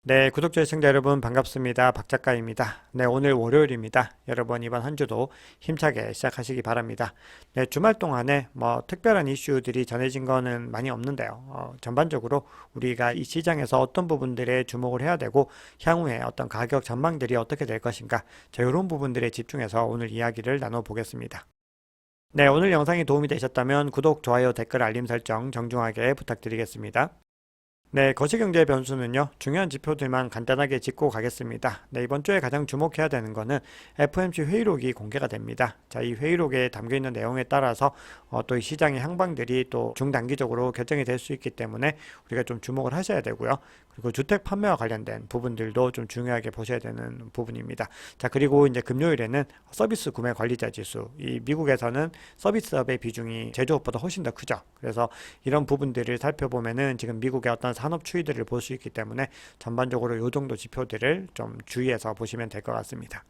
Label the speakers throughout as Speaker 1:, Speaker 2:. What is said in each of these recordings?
Speaker 1: 네, 구독자 시청자 여러분 반갑습니다. 박 작가입니다. 네, 오늘 월요일입니다. 여러분 이번 한 주도 힘차게 시작하시기 바랍니다. 네, 주말 동안에 특별한 이슈들이 전해진 거는 많이 없는데요. 전반적으로 우리가 이 시장에서 어떤 부분들에 주목을 해야 되고 향후에 어떤 가격 전망들이 어떻게 될 것인가, 이런 부분들에 집중해서 오늘 이야기를 나눠보겠습니다. 네, 오늘 영상이 도움이 되셨다면 구독, 좋아요, 댓글, 알림 설정 정중하게 부탁드리겠습니다. 네, 거시경제 변수는요, 중요한 지표들만 간단하게 짚고 가겠습니다. 네, 이번 주에 가장 주목해야 되는 거는 FOMC 회의록이 공개가 됩니다. 자, 이 회의록에 담겨 있는 내용에 따라서 또 이 시장의 향방들이 또 중단기적으로 결정이 될 수 있기 때문에 우리가 좀 주목을 하셔야 되고요. 그리고 주택 판매와 관련된 부분들도 좀 중요하게 보셔야 되는 부분입니다. 자, 그리고 이제 금요일에는 서비스 구매 관리자 지수, 이 미국에서는 서비스업의 비중이 제조업보다 훨씬 더 크죠. 그래서 이런 부분들을 살펴보면은 지금 미국의 어떤 산업 추이들을 볼 수 있기 때문에 전반적으로 이 정도 지표들을 좀 주의해서 보시면 될 것 같습니다.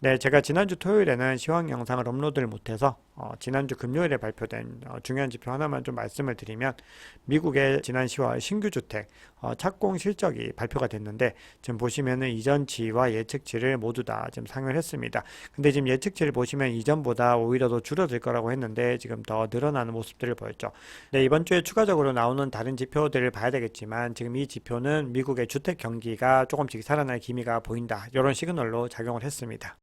Speaker 1: 네, 제가 지난주 토요일에는 시황 영상을 업로드를 못해서 지난주 금요일에 발표된 중요한 지표 하나만 좀 말씀을 드리면, 미국의 지난 10월 신규 주택 착공 실적이 발표가 됐는데, 지금 보시면은 이전치와 예측치를 모두 다 지금 상회를 했습니다. 근데 지금 예측치를 보시면 이전보다 오히려 더 줄어들 거라고 했는데 지금 더 늘어나는 모습들을 보였죠. 네, 이번 주에 추가적으로 나오는 다른 지표들을 봐야 되겠지만, 지금 이 지표는 미국의 주택 경기가 조금씩 살아날 기미가 보인다, 이런 시그널로 작용을 했습니다.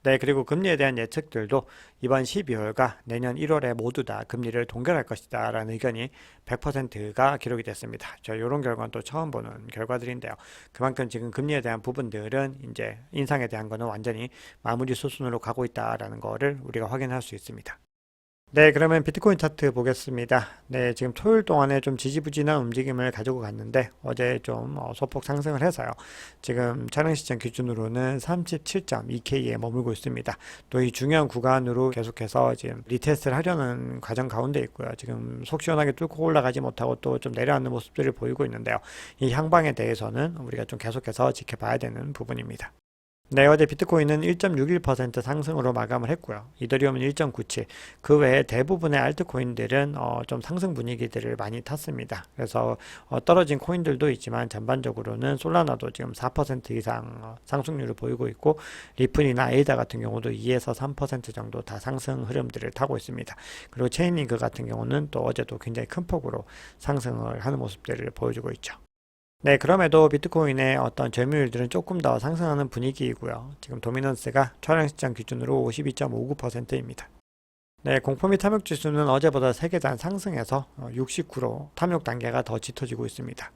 Speaker 1: 네, 그리고 금리에 대한 예측들도 이번 12월과 내년 1월에 모두 다 금리를 동결할 것이다 라는 의견이 100%가 기록이 됐습니다. 이런 결과는 또 처음 보는 결과들인데요. 그만큼 지금 금리에 대한 부분들은 이제 인상에 대한 거는 완전히 마무리 수순으로 가고 있다라는 거를 우리가 확인할 수 있습니다. 네, 그러면 비트코인 차트 보겠습니다. 네, 지금 토요일 동안에 좀 지지부진한 움직임을 가지고 갔는데 어제 좀 소폭 상승을 해서요. 지금 촬영 시점 기준으로는 37.2K에 머물고 있습니다. 또 이 중요한 구간으로 계속해서 지금 리테스트를 하려는 과정 가운데 있고요. 지금 속 시원하게 뚫고 올라가지 못하고 또 좀 내려앉는 모습들을 보이고 있는데요. 이 향방에 대해서는 우리가 좀 계속해서 지켜봐야 되는 부분입니다. 네, 어제 비트코인은 1.61% 상승으로 마감을 했고요. 이더리움은 1.97. 그 외에 대부분의 알트코인들은 좀 상승 분위기들을 많이 탔습니다. 그래서 떨어진 코인들도 있지만 전반적으로는 솔라나도 지금 4% 이상 상승률을 보이고 있고, 리플이나 에이다 같은 경우도 2에서 3% 정도 다 상승 흐름들을 타고 있습니다. 그리고 체인링크 같은 경우는 또 어제도 굉장히 큰 폭으로 상승을 하는 모습들을 보여주고 있죠. 네, 그럼에도 비트코인의 어떤 점유율들은 조금 더 상승하는 분위기이고요. 지금 도미넌스가 촬영 시점 기준으로 52.59%입니다. 네, 공포 및 탐욕 지수는 어제보다 3계단 상승해서 69로 탐욕 단계가 더 짙어지고 있습니다.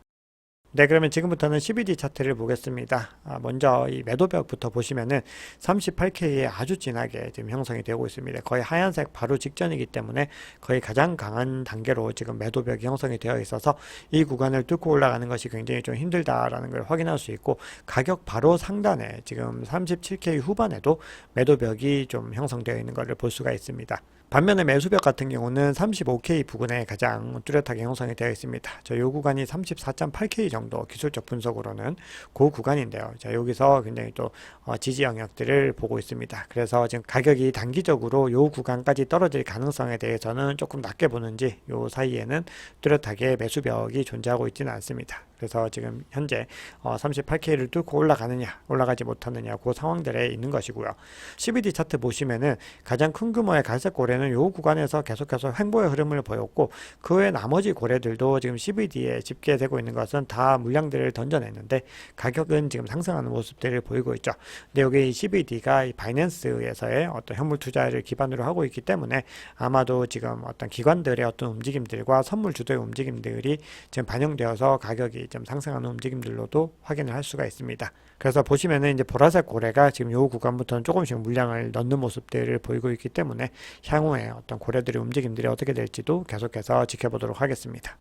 Speaker 1: 네, 그러면 지금부터는 CBD 차트를 보겠습니다. 먼저 이 매도벽부터 보시면은 38K에 아주 진하게 지금 형성이 되고 있습니다. 거의 하얀색 바로 직전이기 때문에 거의 가장 강한 단계로 지금 매도벽이 형성이 되어 있어서 이 구간을 뚫고 올라가는 것이 굉장히 좀 힘들다라는 걸 확인할 수 있고, 가격 바로 상단에 지금 37K 후반에도 매도벽이 좀 형성되어 있는 것을 볼 수가 있습니다. 반면에 매수벽 같은 경우는 35K 부근에 가장 뚜렷하게 형성이 되어 있습니다. 이 구간이 34.8K 정도, 기술적 분석으로는 그 구간인데요. 자, 여기서 굉장히 또 지지 영역들을 보고 있습니다. 그래서 지금 가격이 단기적으로 이 구간까지 떨어질 가능성에 대해서는 조금 낮게 보는지, 이 사이에는 뚜렷하게 매수벽이 존재하고 있지는 않습니다. 그래서 지금 현재 38K를 뚫고 올라가느냐 올라가지 못하느냐, 그 상황들에 있는 것이고요. CBD 차트 보시면은 가장 큰 규모의 갈색 고래는 이 구간에서 계속해서 횡보의 흐름을 보였고, 그 외 나머지 고래들도 지금 CBD에 집계되고 있는 것은 다 물량들을 던져냈는데 가격은 지금 상승하는 모습들을 보이고 있죠. 근데 여기 CBD가 이 바이낸스에서의 어떤 현물 투자를 기반으로 하고 있기 때문에 아마도 지금 어떤 기관들의 어떤 움직임들과 선물 주도의 움직임들이 지금 반영되어서 가격이 좀 상승하는 움직임들로도 확인을 할 수가 있습니다. 그래서 보시면은 이제 보라색 고래가 지금 이 구간부터는 조금씩 물량을 넣는 모습들을 보이고 있기 때문에 향후에 어떤 고래들의 움직임들이 어떻게 될지도 계속해서 지켜보도록 하겠습니다.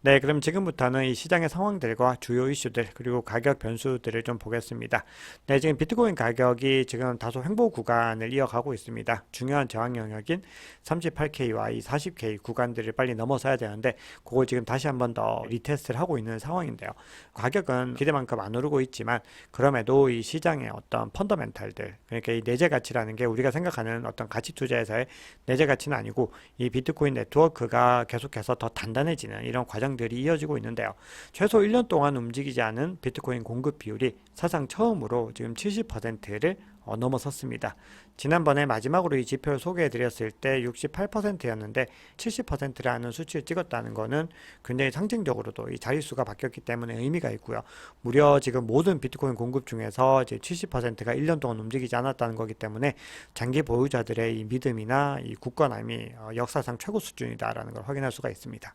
Speaker 1: 네, 그럼 지금부터는 이 시장의 상황들과 주요 이슈들, 그리고 가격 변수들을 좀 보겠습니다. 네, 지금 비트코인 가격이 지금 다소 횡보 구간을 이어가고 있습니다. 중요한 저항 영역인 38K와 이 40K 구간들을 빨리 넘어서야 되는데, 그걸 지금 다시 한번 더 리테스트를 하고 있는 상황인데요. 가격은 기대만큼 안 오르고 있지만, 그럼에도 이 시장의 어떤 펀더멘탈들, 그러니까 이 내재 가치라는 게 우리가 생각하는 어떤 가치 투자에서의 내재 가치는 아니고, 이 비트코인 네트워크가 계속해서 더 단단해지는 이런 과정 전망들이 이어지고 있는데요. 최소 1년 동안 움직이지 않은 비트코인 공급 비율이 사상 처음으로 지금 70%를 넘어섰습니다. 지난번에 마지막으로 이 지표를 소개해 드렸을 때 68%였는데 70%라는 수치를 찍었다는 것은 굉장히 상징적으로도 이 자릿수가 바뀌었기 때문에 의미가 있고요. 무려 지금 모든 비트코인 공급 중에서 이제 70%가 1년 동안 움직이지 않았다는 거기 때문에 장기 보유자들의 이 믿음이나 이 굳건함이 역사상 최고 수준이다라는 걸 확인할 수가 있습니다.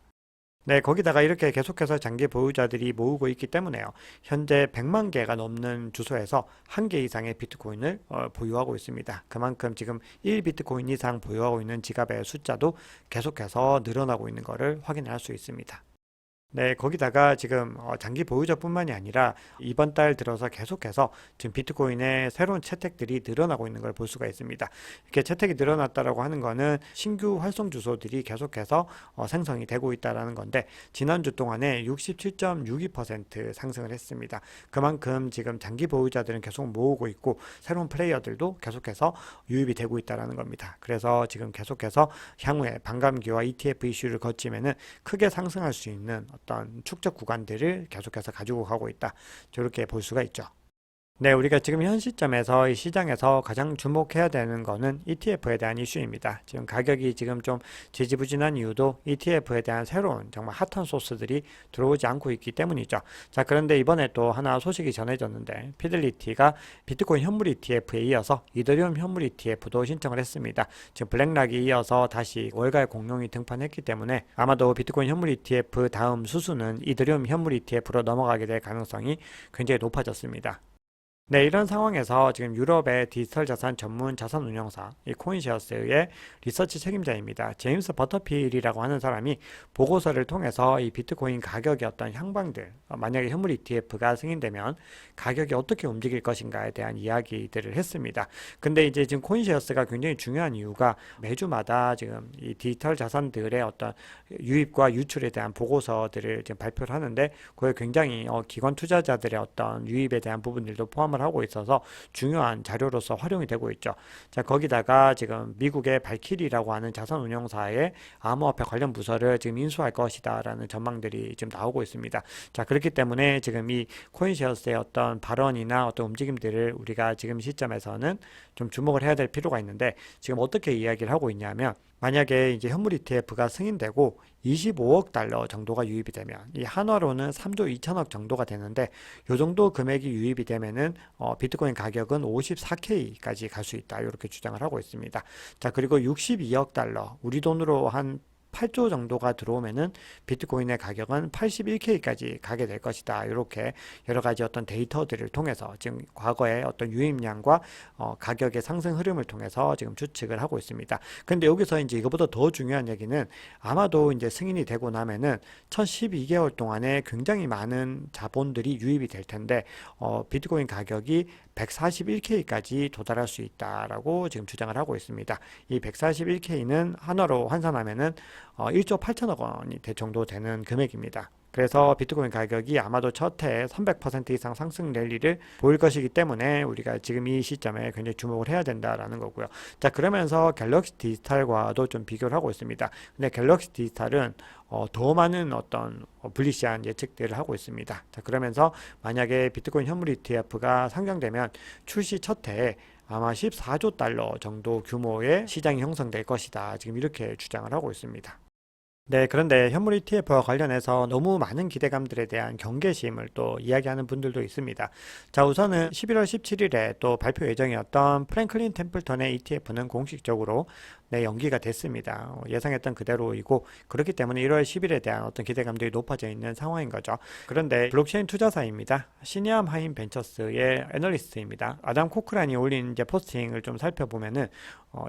Speaker 1: 네, 거기다가 이렇게 계속해서 장기 보유자들이 모으고 있기 때문에요. 현재 100만 개가 넘는 주소에서 1개 이상의 비트코인을 보유하고 있습니다. 그만큼 지금 1비트코인 이상 보유하고 있는 지갑의 숫자도 계속해서 늘어나고 있는 것을 확인할 수 있습니다. 네, 거기다가 지금 장기 보유자뿐만이 아니라 이번 달 들어서 계속해서 지금 비트코인의 새로운 채택들이 늘어나고 있는 걸 볼 수가 있습니다. 이렇게 채택이 늘어났다라고 하는 거는 신규 활성 주소들이 계속해서 생성이 되고 있다라는 건데 지난주 동안에 67.62% 상승을 했습니다. 그만큼 지금 장기 보유자들은 계속 모으고 있고 새로운 플레이어들도 계속해서 유입이 되고 있다라는 겁니다. 그래서 지금 계속해서 향후에 반감기와 ETF 이슈를 거치면은 크게 상승할 수 있는 어떤 축적 구간들을 계속해서 가지고 가고 있다. 저렇게 볼 수가 있죠. 네, 우리가 지금 현 시점에서 이 시장에서 가장 주목해야 되는 거는 ETF에 대한 이슈입니다. 지금 가격이 지금 좀 지지부진한 이유도 ETF에 대한 새로운 정말 핫한 소스들이 들어오지 않고 있기 때문이죠. 자, 그런데 이번에 또 하나 소식이 전해졌는데 피들리티가 비트코인 현물 ETF에 이어서 이더리움 현물 ETF도 신청을 했습니다. 지금 블랙락이 이어서 다시 월가의 공룡이 등판했기 때문에 아마도 비트코인 현물 ETF 다음 수수는 이더리움 현물 ETF로 넘어가게 될 가능성이 굉장히 높아졌습니다. 네, 이런 상황에서 지금 유럽의 디지털 자산 전문 자산 운용사 이 코인시어스의 리서치 책임자입니다. 제임스 버터필이라고 하는 사람이 보고서를 통해서 이 비트코인 가격의 어떤 향방들, 만약에 현물 ETF가 승인되면 가격이 어떻게 움직일 것인가에 대한 이야기들을 했습니다. 근데 이제 지금 코인시어스가 굉장히 중요한 이유가 매주마다 지금 이 디지털 자산들의 어떤 유입과 유출에 대한 보고서들을 지금 발표를 하는데 그게 굉장히 기관 투자자들의 어떤 유입에 대한 부분들도 포함을 하고 있어서 중요한 자료로서 활용이 되고 있죠. 자, 거기다가 지금 미국의 발키리라고 하는 자산 운용사의 암호화폐 관련 부서를 지금 인수할 것이다라는 전망들이 지금 나오고 있습니다. 자, 그렇기 때문에 지금 이 코인시어스의 어떤 발언이나 어떤 움직임들을 우리가 지금 시점에서는 좀 주목을 해야 될 필요가 있는데 지금 어떻게 이야기를 하고 있냐면 만약에 이제 현물 ETF가 승인되고 25억 달러 정도가 유입이 되면 이 한화로는 3조 2천억 정도가 되는데 이 정도 금액이 유입이 되면은 비트코인 가격은 54K까지 갈 수 있다 이렇게 주장을 하고 있습니다. 자, 그리고 62억 달러 우리 돈으로 한 8조 정도가 들어오면은 비트코인의 가격은 81K까지 가게 될 것이다. 이렇게 여러 가지 어떤 데이터들을 통해서 지금 과거의 어떤 유입량과 가격의 상승 흐름을 통해서 지금 추측을 하고 있습니다. 근데 여기서 이제 이거보다 더 중요한 얘기는 아마도 이제 승인이 되고 나면은 첫 12개월 동안에 굉장히 많은 자본들이 유입이 될 텐데 비트코인 가격이 141K까지 도달할 수 있다라고 지금 주장을 하고 있습니다. 이 141K는 한화로 환산하면은 1조 8천억 원이 정도 되는 금액입니다. 그래서 비트코인 가격이 아마도 첫 해에 300% 이상 상승 랠리를 보일 것이기 때문에 우리가 지금 이 시점에 굉장히 주목을 해야 된다라는 거고요. 자, 그러면서 갤럭시 디지털과도 좀 비교를 하고 있습니다. 근데 갤럭시 디지털은 더 많은 어떤 불리시한 예측들을 하고 있습니다. 자, 그러면서 만약에 비트코인 현물 ETF가 상장되면 출시 첫 해에 아마 14조 달러 정도 규모의 시장이 형성될 것이다. 지금 이렇게 주장을 하고 있습니다. 네, 그런데 현물 ETF와 관련해서 너무 많은 기대감들에 대한 경계심을 또 이야기하는 분들도 있습니다. 자, 우선은 11월 17일에 또 발표 예정이었던 프랭클린 템플턴의 ETF는 공식적으로 연기가 됐습니다. 예상했던 그대로이고 그렇기 때문에 1월 10일에 대한 어떤 기대감들이 높아져 있는 상황인 거죠. 그런데 블록체인 투자사입니다. 시니암 하임 벤처스의 애널리스트입니다. 아담 코크란이 올린 이제 포스팅을 좀 살펴보면은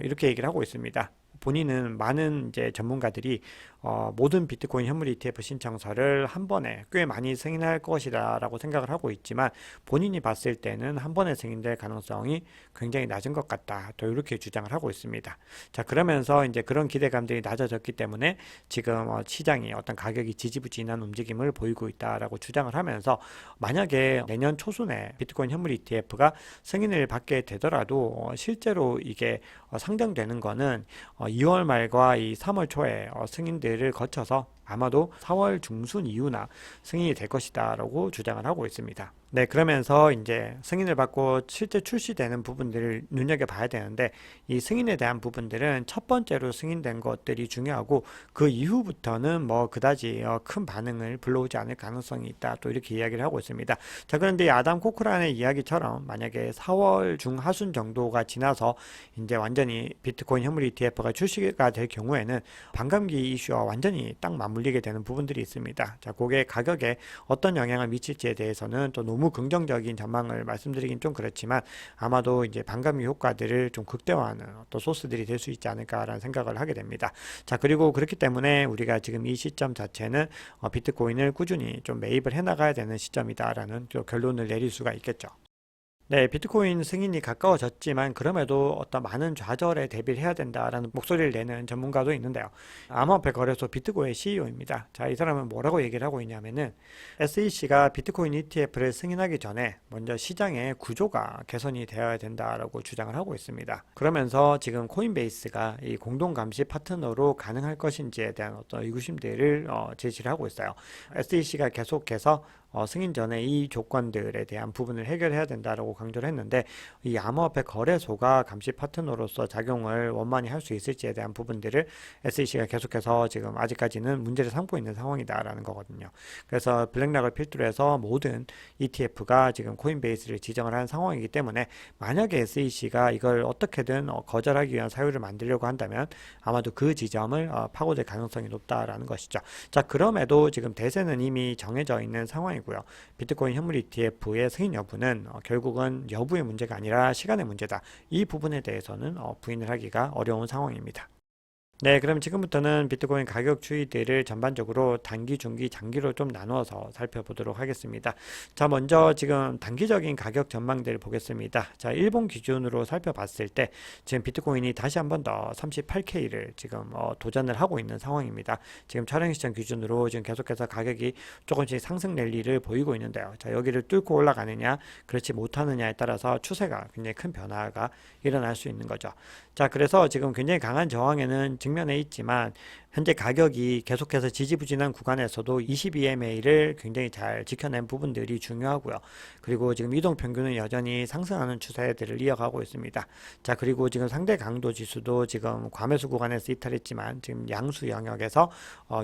Speaker 1: 이렇게 얘기를 하고 있습니다. 본인은 많은 이제 전문가들이 모든 비트코인 현물 ETF 신청서를 한 번에 꽤 많이 승인할 것이라고 생각을 하고 있지만 본인이 봤을 때는 한 번에 승인될 가능성이 굉장히 낮은 것 같다. 또 이렇게 주장을 하고 있습니다. 자, 그러면서 이제 그런 기대감들이 낮아졌기 때문에 지금 시장이 어떤 가격이 지지부진한 움직임을 보이고 있다라고 주장을 하면서 만약에 내년 초순에 비트코인 현물 ETF가 승인을 받게 되더라도 실제로 이게 상정되는 거는 2월 말과 이 3월 초에 승인들을 거쳐서 아마도 4월 중순 이후나 승인이 될 것이다 라고 주장을 하고 있습니다. 네, 그러면서 이제 승인을 받고 실제 출시되는 부분들을 눈여겨봐야 되는데, 이 승인에 대한 부분들은 첫 번째로 승인된 것들이 중요하고, 그 이후부터는 뭐 그다지 큰 반응을 불러오지 않을 가능성이 있다, 또 이렇게 이야기를 하고 있습니다. 자, 그런데 이 아담 코크란의 이야기처럼 만약에 4월 중하순 정도가 지나서 이제 완전히 비트코인 현물 ETF가 출시가 될 경우에는 반감기 이슈와 완전히 딱 맞물리게 되는 부분들이 있습니다. 자, 그게 가격에 어떤 영향을 미칠지에 대해서는 또 너무 긍정적인 전망을 말씀드리긴 좀 그렇지만, 아마도 이제 반감기 효과들을 좀 극대화하는 어떤 소스들이 될 수 있지 않을까라는 생각을 하게 됩니다. 자, 그리고 그렇기 때문에 우리가 지금 이 시점 자체는 비트코인을 꾸준히 좀 매입을 해나가야 되는 시점이다라는 결론을 내릴 수가 있겠죠. 네, 비트코인 승인이 가까워졌지만 그럼에도 어떤 많은 좌절에 대비를 해야 된다라는 목소리를 내는 전문가도 있는데요. 암호화폐 거래소 비트고의 CEO입니다. 자, 이 사람은 뭐라고 얘기를 하고 있냐면은, SEC가 비트코인 ETF를 승인하기 전에 먼저 시장의 구조가 개선이 되어야 된다라고 주장을 하고 있습니다. 그러면서 지금 코인베이스가 이 공동 감시 파트너로 가능할 것인지에 대한 어떤 의구심들을 제시를 하고 있어요. SEC가 계속해서 승인 전에 이 조건들에 대한 부분을 해결해야 된다라고 강조를 했는데, 이 암호화폐 거래소가 감시 파트너로서 작용을 원만히 할 수 있을지에 대한 부분들을 SEC가 계속해서 지금 아직까지는 문제를 삼고 있는 상황이다라는 거거든요. 그래서 블랙락을 필두로 해서 모든 ETF가 지금 코인베이스를 지정을 한 상황이기 때문에, 만약에 SEC가 이걸 어떻게든 거절하기 위한 사유를 만들려고 한다면 아마도 그 지점을 파고들 가능성이 높다라는 것이죠. 자, 그럼에도 지금 대세는 이미 정해져 있는 상황이고, 비트코인 현물 ETF의 승인 여부는 결국은 여부의 문제가 아니라 시간의 문제다. 이 부분에 대해서는 부인을 하기가 어려운 상황입니다. 네, 그럼 지금부터는 비트코인 가격 추이들을 전반적으로 단기, 중기, 장기로 좀 나누어서 살펴보도록 하겠습니다. 자, 먼저 지금 단기적인 가격 전망들을 보겠습니다. 자, 일본 기준으로 살펴봤을 때 지금 비트코인이 다시 한 번 더 38K를 지금 도전을 하고 있는 상황입니다. 지금 촬영 시점 기준으로 지금 계속해서 가격이 조금씩 상승 랠리를 보이고 있는데요. 자, 여기를 뚫고 올라가느냐, 그렇지 못하느냐에 따라서 추세가 굉장히 큰 변화가 일어날 수 있는 거죠. 자, 그래서 지금 굉장히 강한 저항에는 측면에 있지만, 현재 가격이 계속해서 지지부진한 구간에서도 22MA를 굉장히 잘 지켜낸 부분들이 중요하고요. 그리고 지금 이동평균은 여전히 상승하는 추세들을 이어가고 있습니다. 자, 그리고 지금 상대 강도 지수도 지금 과매수 구간에서 이탈했지만 지금 양수 영역에서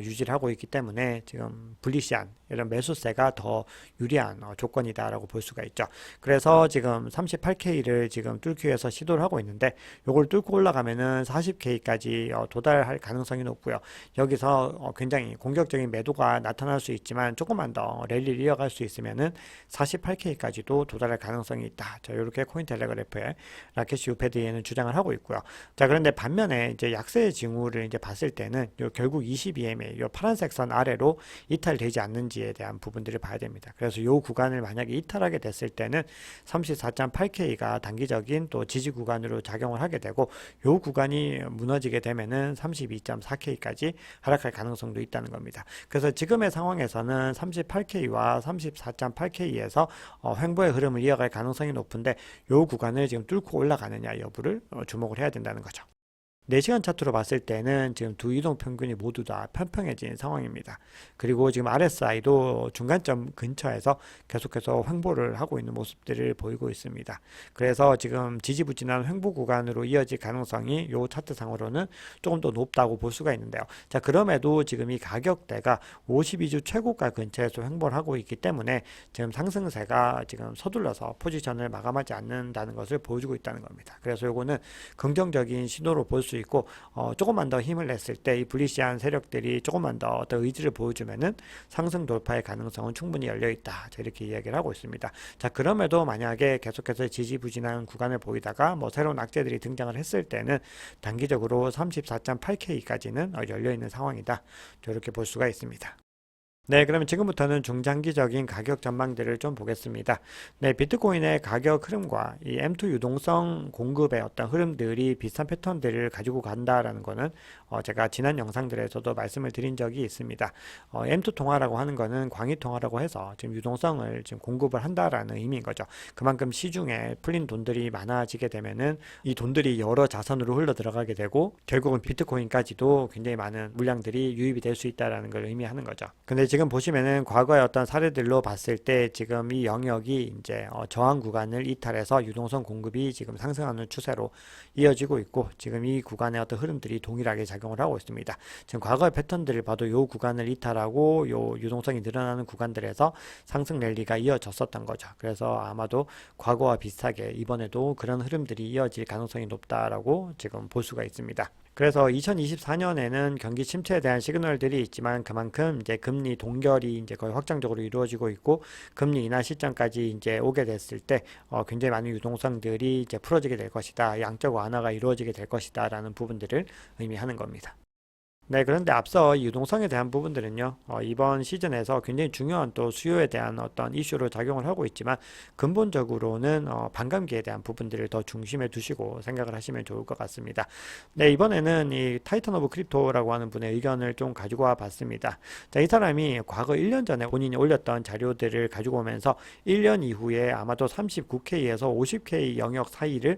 Speaker 1: 유지를 하고 있기 때문에 지금 불리시한 이런 매수세가 더 유리한 조건이다라고 볼 수가 있죠. 그래서 지금 38K를 지금 뚫기 위해서 시도를 하고 있는데, 요걸 뚫고 올라가면은 40K까지 도달할 가능성이 높고요. 여기서 굉장히 공격적인 매도가 나타날 수 있지만 조금만 더 랠리를 이어갈 수 있으면은 48K까지도 도달할 가능성이 있다. 자, 이렇게 코인텔레그래프의 라켓시 우패드에는 주장을 하고 있고요. 자, 그런데 반면에 이제 약세의 징후를 이제 봤을 때는 결국 22MA, 요 파란색 선 아래로 이탈되지 않는지에 대한 부분들을 봐야 됩니다. 그래서 요 구간을 만약에 이탈하게 됐을 때는 34.8K가 단기적인 또 지지 구간으로 작용을 하게 되고, 요 구간이 무너지게 되면은 32.4K까지 하락할 가능성도 있다는 겁니다. 그래서 지금의 상황에서는 38K와 34.8K에서 횡보의 흐름을 이어갈 가능성이 높은데, 요 구간을 지금 뚫고 올라가느냐 여부를 주목을 해야 된다는 거죠. 4시간 차트로 봤을 때는 지금 두 이동 평균이 모두 다 평평해진 상황입니다. 그리고 지금 RSI도 중간점 근처에서 계속해서 횡보를 하고 있는 모습들을 보이고 있습니다. 그래서 지금 지지부진한 횡보 구간으로 이어질 가능성이 이 차트상으로는 조금 더 높다고 볼 수가 있는데요. 자, 그럼에도 지금 이 가격대가 52주 최고가 근처에서 횡보를 하고 있기 때문에 지금 상승세가 지금 서둘러서 포지션을 마감하지 않는다는 것을 보여주고 있다는 겁니다. 그래서 이거는 긍정적인 신호로 볼 수 있고, 조금만 더 힘을 냈을 때 이 불리시한 세력들이 조금만 더 어떤 의지를 보여주면은 상승 돌파의 가능성은 충분히 열려 있다. 이렇게 이야기를 하고 있습니다. 자, 그럼에도 만약에 계속해서 지지부진한 구간을 보이다가 뭐 새로운 악재들이 등장을 했을 때는 단기적으로 34.8K까지는 열려 있는 상황이다. 이렇게 볼 수가 있습니다. 네, 그러면 지금부터는 중장기적인 가격 전망들을 좀 보겠습니다. 네, 비트코인의 가격 흐름과 이 M2 유동성 공급의 어떤 흐름들이 비슷한 패턴들을 가지고 간다라는 거는 제가 지난 영상들에서도 말씀을 드린 적이 있습니다. M2 통화라고 하는 거는 광의 통화라고 해서 지금 유동성을 지금 공급을 한다라는 의미인 거죠. 그만큼 시중에 풀린 돈들이 많아지게 되면은 이 돈들이 여러 자산으로 흘러 들어가게 되고 결국은 비트코인까지도 굉장히 많은 물량들이 유입이 될 수 있다라는 걸 의미하는 거죠. 근데 지금 보시면은 과거의 어떤 사례들로 봤을 때 지금 이 영역이 이제 저항 구간을 이탈해서 유동성 공급이 지금 상승하는 추세로 이어지고 있고 지금 이 구간의 어떤 흐름들이 동일하게 작용을 하고 있습니다. 지금 과거의 패턴들을 봐도 이 구간을 이탈하고 이 유동성이 늘어나는 구간들에서 상승 랠리가 이어졌었던 거죠. 그래서 아마도 과거와 비슷하게 이번에도 그런 흐름들이 이어질 가능성이 높다라고 지금 볼 수가 있습니다. 그래서 2024년에는 경기 침체에 대한 시그널들이 있지만 그만큼 이제 금리 동결이 이제 거의 확정적으로 이루어지고 있고 금리 인하 시점까지 이제 오게 됐을 때 굉장히 많은 유동성들이 이제 풀어지게 될 것이다. 양적 완화가 이루어지게 될 것이다라는 부분들을 의미하는 겁니다. 네, 그런데 앞서 이 유동성에 대한 부분들은요, 이번 시즌에서 굉장히 중요한 또 수요에 대한 어떤 이슈로 작용을 하고 있지만, 근본적으로는 반감기에 대한 부분들을 더 중심에 두시고 생각을 하시면 좋을 것 같습니다. 네, 이번에는 이 타이탄 오브 크립토라고 하는 분의 의견을 좀 가지고 와 봤습니다. 자, 이 사람이 과거 1년 전에 본인이 올렸던 자료들을 가지고 오면서 1년 이후에 아마도 39K에서 50K 영역 사이를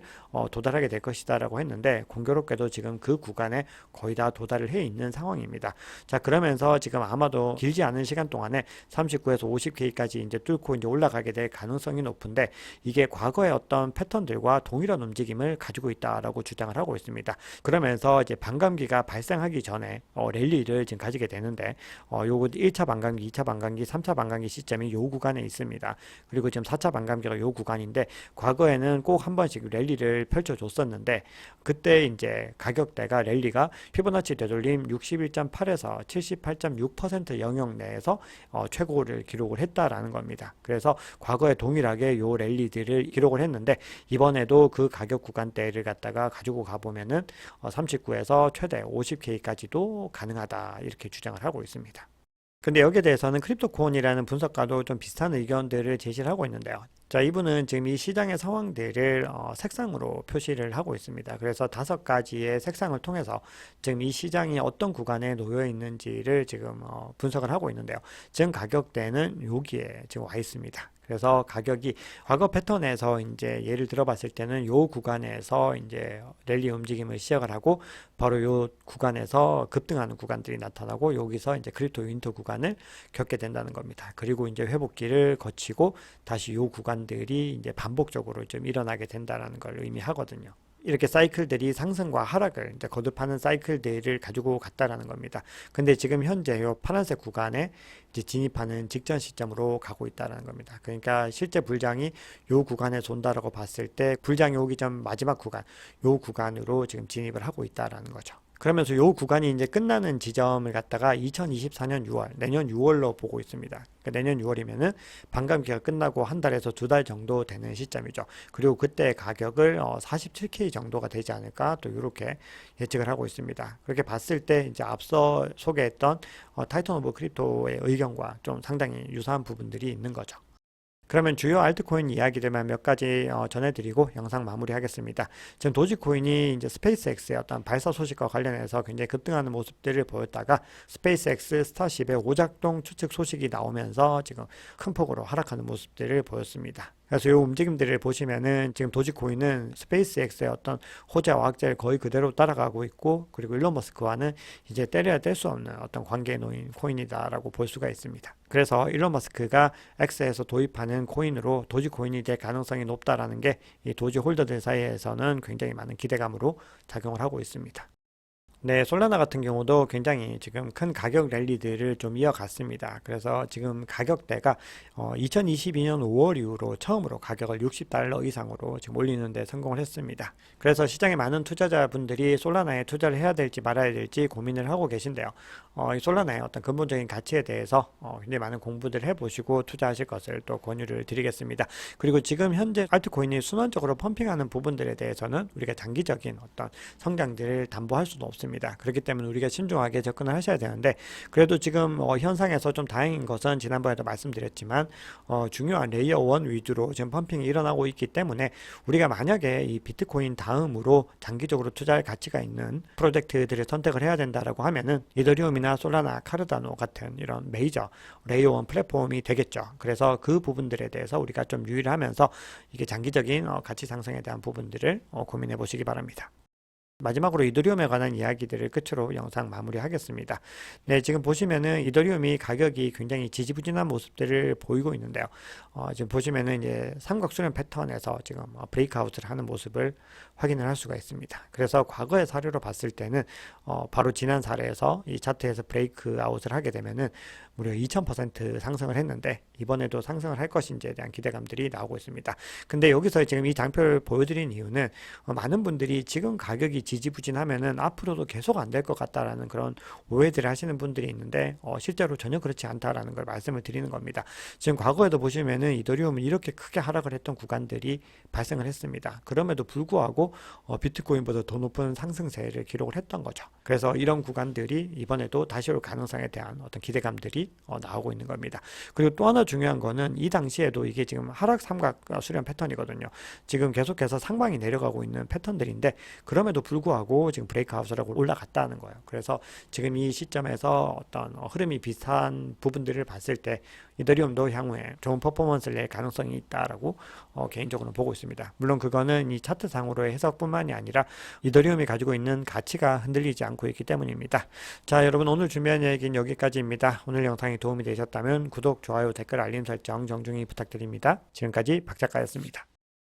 Speaker 1: 도달하게 될 것이다라고 했는데, 공교롭게도 지금 그 구간에 거의 다 도달을 해 있는 상황입니다. 자, 그러면서 지금 아마도 길지 않은 시간 동안에 39에서 50K까지 이제 뚫고 이제 올라가게 될 가능성이 높은데 이게 과거의 어떤 패턴들과 동일한 움직임을 가지고 있다라고 주장을 하고 있습니다. 그러면서 이제 반감기가 발생하기 전에 랠리를 지금 가지게 되는데 요거 1차 반감기, 2차 반감기, 3차 반감기 시점이 요 구간에 있습니다. 그리고 지금 4차 반감기가 요 구간인데 과거에는 꼭 한 번씩 랠리를 펼쳐줬었는데 그때 이제 가격대가 랠리가 피보나치 되돌림 61.8에서 78.6% 영역 내에서 최고를 기록을 했다라는 겁니다. 그래서 과거에 동일하게 요 랠리들을 기록을 했는데 이번에도 그 가격 구간대를 갖다가 가지고 가보면은 39에서 최대 50K까지도 가능하다 이렇게 주장을 하고 있습니다. 근데 여기에 대해서는 크립토코인이라는 분석가도 좀 비슷한 의견들을 제시를 하고 있는데요. 자, 이분은 지금 이 시장의 상황들을 색상으로 표시를 하고 있습니다. 그래서 5가지의 색상을 통해서 지금 이 시장이 어떤 구간에 놓여 있는지를 지금 분석을 하고 있는데요. 지금 가격대는 여기에 지금 와 있습니다. 그래서 가격이 과거 패턴에서 이제 예를 들어 봤을 때는 요 구간에서 이제 랠리 움직임을 시작을 하고 바로 요 구간에서 급등하는 구간들이 나타나고 여기서 이제 크립토 윈터 구간을 겪게 된다는 겁니다. 그리고 이제 회복기를 거치고 다시 요 구간들이 이제 반복적으로 좀 일어나게 된다는 걸 의미하거든요. 이렇게 사이클들이 상승과 하락을 이제 거듭하는 사이클들을 가지고 갔다라는 겁니다. 근데 지금 현재 이 파란색 구간에 이제 진입하는 직전 시점으로 가고 있다라는 겁니다. 그러니까 실제 불장이 이 구간에서 온다라고 봤을 때 불장이 오기 전 마지막 구간, 이 구간으로 지금 진입을 하고 있다라는 거죠. 그러면서 요 구간이 이제 끝나는 지점을 갖다가 2024년 6월, 내년 6월로 보고 있습니다. 그러니까 내년 6월이면은 반감기가 끝나고 한 달에서 2달 정도 되는 시점이죠. 그리고 그때 가격을 47K 정도가 되지 않을까 또 이렇게 예측을 하고 있습니다. 그렇게 봤을 때 이제 앞서 소개했던 타이탄 오브 크립토의 의견과 좀 상당히 유사한 부분들이 있는 거죠. 그러면 주요 알트코인 이야기들만 몇 가지 전해드리고 영상 마무리하겠습니다. 지금 도지코인이 이제 스페이스X의 어떤 발사 소식과 관련해서 굉장히 급등하는 모습들을 보였다가 스페이스X 스타쉽의 오작동 추측 소식이 나오면서 지금 큰 폭으로 하락하는 모습들을 보였습니다. 그래서 이 움직임들을 보시면은 지금 도지코인은 스페이스X의 어떤 호재와 악재를 거의 그대로 따라가고 있고 그리고 일론 머스크와는 이제 때려야 뗄 수 없는 어떤 관계에 놓인 코인이다라고 볼 수가 있습니다. 그래서 일론 머스크가 X에서 도입하는 코인으로 도지코인이 될 가능성이 높다라는 게 이 도지 홀더들 사이에서는 굉장히 많은 기대감으로 작용을 하고 있습니다. 네, 솔라나 같은 경우도 굉장히 지금 큰 가격 랠리들을 좀 이어갔습니다. 그래서 지금 가격대가 2022년 5월 이후로 처음으로 가격을 $60 이상으로 지금 올리는 데 성공을 했습니다. 그래서 시장에 많은 투자자분들이 솔라나에 투자를 해야 될지 말아야 될지 고민을 하고 계신데요. 이 솔라나의 어떤 근본적인 가치에 대해서 굉장히 많은 공부들 해보시고 투자하실 것을 또 권유를 드리겠습니다. 그리고 지금 현재 알트코인이 순환적으로 펌핑하는 부분들에 대해서는 우리가 장기적인 어떤 성장들을 담보할 수는 없습니다. 있습니다. 그렇기 때문에 우리가 신중하게 접근을 하셔야 되는데, 그래도 지금 현상에서 좀 다행인 것은 지난번에도 말씀드렸지만 중요한 레이어 1 위주로 지금 펌핑이 일어나고 있기 때문에 우리가 만약에 이 비트코인 다음으로 장기적으로 투자할 가치가 있는 프로젝트들을 선택을 해야 된다라고 하면은 이더리움이나 솔라나, 카르다노 같은 이런 메이저 레이어 1 플랫폼이 되겠죠. 그래서 그 부분들에 대해서 우리가 좀 유의를 하면서 이게 장기적인 가치 상승에 대한 부분들을 고민해 보시기 바랍니다. 마지막으로 이더리움에 관한 이야기들을 끝으로 영상 마무리하겠습니다. 네, 지금 보시면은 이더리움이 가격이 굉장히 지지부진한 모습들을 보이고 있는데요. 지금 보시면은 이제 삼각 수렴 패턴에서 지금 브레이크아웃을 하는 모습을 확인을 할 수가 있습니다. 그래서 과거의 사례로 봤을 때는 바로 지난 사례에서 이 차트에서 브레이크아웃을 하게 되면은 무려 2000% 상승을 했는데 이번에도 상승을 할 것인지에 대한 기대감들이 나오고 있습니다. 근데 여기서 지금 이 장표를 보여드린 이유는 많은 분들이 지금 가격이 지지부진하면은 앞으로도 계속 안 될 것 같다라는 그런 오해들을 하시는 분들이 있는데 실제로 전혀 그렇지 않다라는 걸 말씀을 드리는 겁니다. 지금 과거에도 보시면은 이더리움은 이렇게 크게 하락을 했던 구간들이 발생을 했습니다. 그럼에도 불구하고 비트코인보다 더 높은 상승세를 기록을 했던 거죠. 그래서 이런 구간들이 이번에도 다시 올 가능성에 대한 어떤 기대감들이 나오고 있는 겁니다. 그리고 또 하나 중요한 거는 이 당시에도 이게 지금 하락 삼각 수렴 패턴이거든요. 지금 계속해서 상방이 내려가고 있는 패턴들인데 그럼에도 불구하고 지금 브레이크아웃이라고 올라갔다는 거예요. 그래서 지금 이 시점에서 어떤 흐름이 비슷한 부분들을 봤을 때 이더리움도 향후에 좋은 퍼포먼스를 낼 가능성이 있다라고 개인적으로 보고 있습니다. 물론 그거는 이 차트상으로의 해석뿐만이 아니라 이더리움이 가지고 있는 가치가 흔들리지 않고 있기 때문입니다. 자, 여러분 오늘 준비한 얘기는 여기까지입니다. 오늘 영상이 도움이 되셨다면 구독, 좋아요, 댓글, 알림 설정 정중히 부탁드립니다. 지금까지 박 작가였습니다.